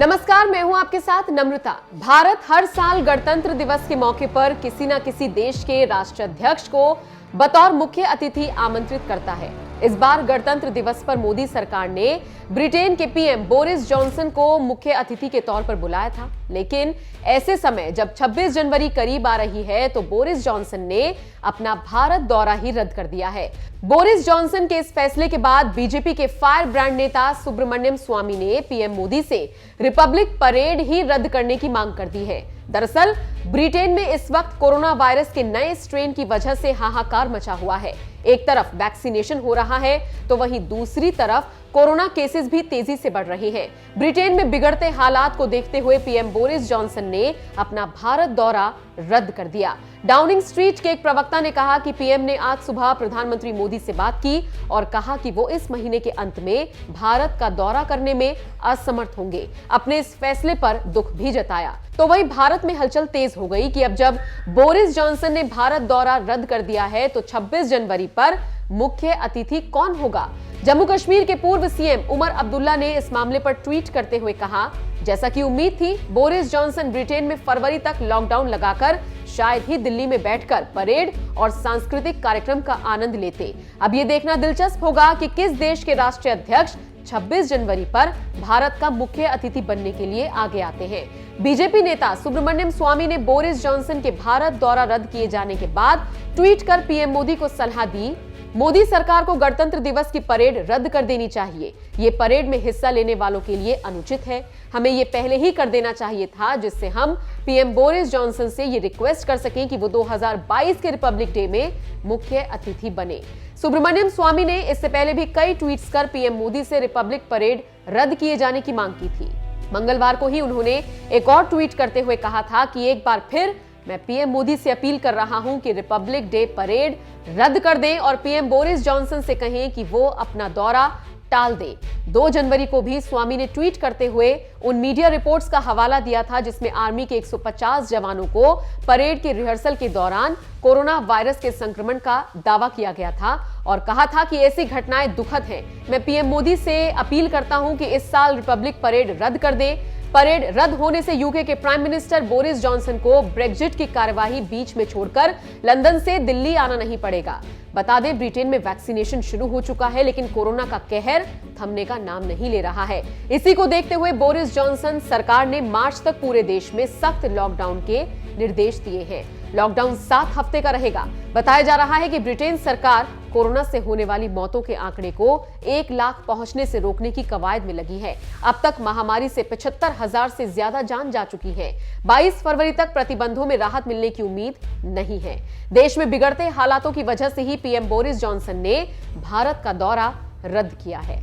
नमस्कार, मैं हूं आपके साथ नम्रता। भारत हर साल गणतंत्र दिवस के मौके पर किसी न किसी देश के राष्ट्राध्यक्ष को बतौर मुख्य अतिथि आमंत्रित करता है। इस बार गणतंत्र दिवस पर मोदी सरकार ने ब्रिटेन के पीएम बोरिस जॉनसन को मुख्य अतिथि के तौर पर बुलाया था, लेकिन ऐसे समय जब 26 जनवरी करीब आ रही है तो बोरिस जॉनसन ने अपना भारत दौरा ही रद्द कर दिया है। बोरिस जॉनसन के इस फैसले के बाद बीजेपी के फायर ब्रांड नेता सुब्रमण्यम स्वामी ने पीएम मोदी से रिपब्लिक परेड ही रद्द करने की मांग कर दी है। दरअसल ब्रिटेन में इस वक्त कोरोना वायरस के नए स्ट्रेन की वजह से हाहाकार मचा हुआ है। एक तरफ वैक्सीनेशन हो रहा है तो वहीं दूसरी तरफ कोरोना केसेस भी तेजी से बढ़ रहे हैं। ब्रिटेन में बिगड़ते हालात को देखते हुए पीएम बोरिस जॉनसन ने अपना भारत दौरा रद्द कर दिया। डाउनिंग स्ट्रीट के एक प्रवक्ता ने कहा कि पीएम ने आज सुबह प्रधानमंत्री मोदी से बात की और कहा कि वो इस महीने के अंत में भारत का दौरा करने में असमर्थ होंगे। अपने इस फैसले पर दुख भी जताया। तो वहीं भारत में हलचल तेज हो गई कि अब जब बोरिस जॉनसन ने भारत दौरा रद्द कर दिया है तो 26 जनवरी पर मुख्य अतिथि कौन होगा। जम्मू कश्मीर के पूर्व सीएम उमर अब्दुल्ला ने इस मामले पर ट्वीट करते हुए कहा, जैसा कि उम्मीद थी, बोरिस जॉनसन ब्रिटेन में फरवरी तक लॉकडाउन लगाकर शायद ही दिल्ली में बैठकर परेड और सांस्कृतिक कार्यक्रम का आनंद लेते। अब ये देखना दिलचस्प होगा कि किस देश के राष्ट्रीय अध्यक्ष 26 जनवरी पर भारत का मुख्य अतिथि बनने के लिए आगे आते हैं। बीजेपी नेता सुब्रमण्यम स्वामी ने बोरिस जॉनसन के भारत दौरा रद्द किए जाने के बाद ट्वीट कर पीएम मोदी को सलाह दी, मोदी सरकार को गणतंत्र दिवस की परेड रद्द कर देनी चाहिए। ये परेड में हिस्सा लेने वालों के लिए अनुचित है। हमें ये पहले ही कर देना चाहिए था, जिससे हम पीएम बोरिस जॉनसन से ये रिक्वेस्ट कर सकें कि वो 2022 के रिपब्लिक डे में मुख्य अतिथि बने। सुब्रमण्यम स्वामी ने इससे पहले भी कई ट्वीट्स कर पीएम मोदी से रिपब्लिक परेड रद्द किए जाने की मांग की थी। मंगलवार को ही उन्होंने एक और ट्वीट करते हुए कहा था कि एक बार फिर मैं पीएम मोदी से अपील कर रहा हूं कि रिपब्लिक डे परेड रद्द कर दें और पीएम बोरिस जॉनसन से कहें कि वो अपना दौरा टाल दे। 2 जनवरी को भी स्वामी ने ट्वीट करते हुए उन मीडिया रिपोर्ट्स का हवाला दिया था जिसमें आर्मी के 150 जवानों को परेड के रिहर्सल के दौरान कोरोना वायरस के संक्रमण का दावा किया गया था और कहा था कि ऐसी घटनाएं दुखद हैं। मैं पीएम मोदी से अपील करता हूं कि इस साल रिपब्लिक परेड रद्द कर दे। परेड रद्द होने से यूके के प्राइम मिनिस्टर बोरिस जॉनसन को ब्रेक्जिट की कार्यवाही बीच में छोड़कर लंदन से दिल्ली आना नहीं पड़ेगा। बता दें, ब्रिटेन में वैक्सीनेशन शुरू हो चुका है, लेकिन कोरोना का कहर थमने का नाम नहीं ले रहा है। इसी को देखते हुए बोरिस जॉनसन सरकार ने मार्च तक पूरे देश में सख्त लॉकडाउन के निर्देश दिए हैं। लॉकडाउन 7 हफ्ते का रहेगा। बताया जा रहा है कि ब्रिटेन सरकार कोरोना से होने वाली मौतों के आंकड़े को 1 लाख पहुंचने से रोकने की कवायद में लगी है। अब तक महामारी से 75,000 से ज्यादा जान जा चुकी है। 22 फरवरी तक प्रतिबंधों में राहत मिलने की उम्मीद नहीं है। देश में बिगड़ते हालातों की वजह से ही पीएम बोरिस जॉनसन ने भारत का दौरा रद्द किया है।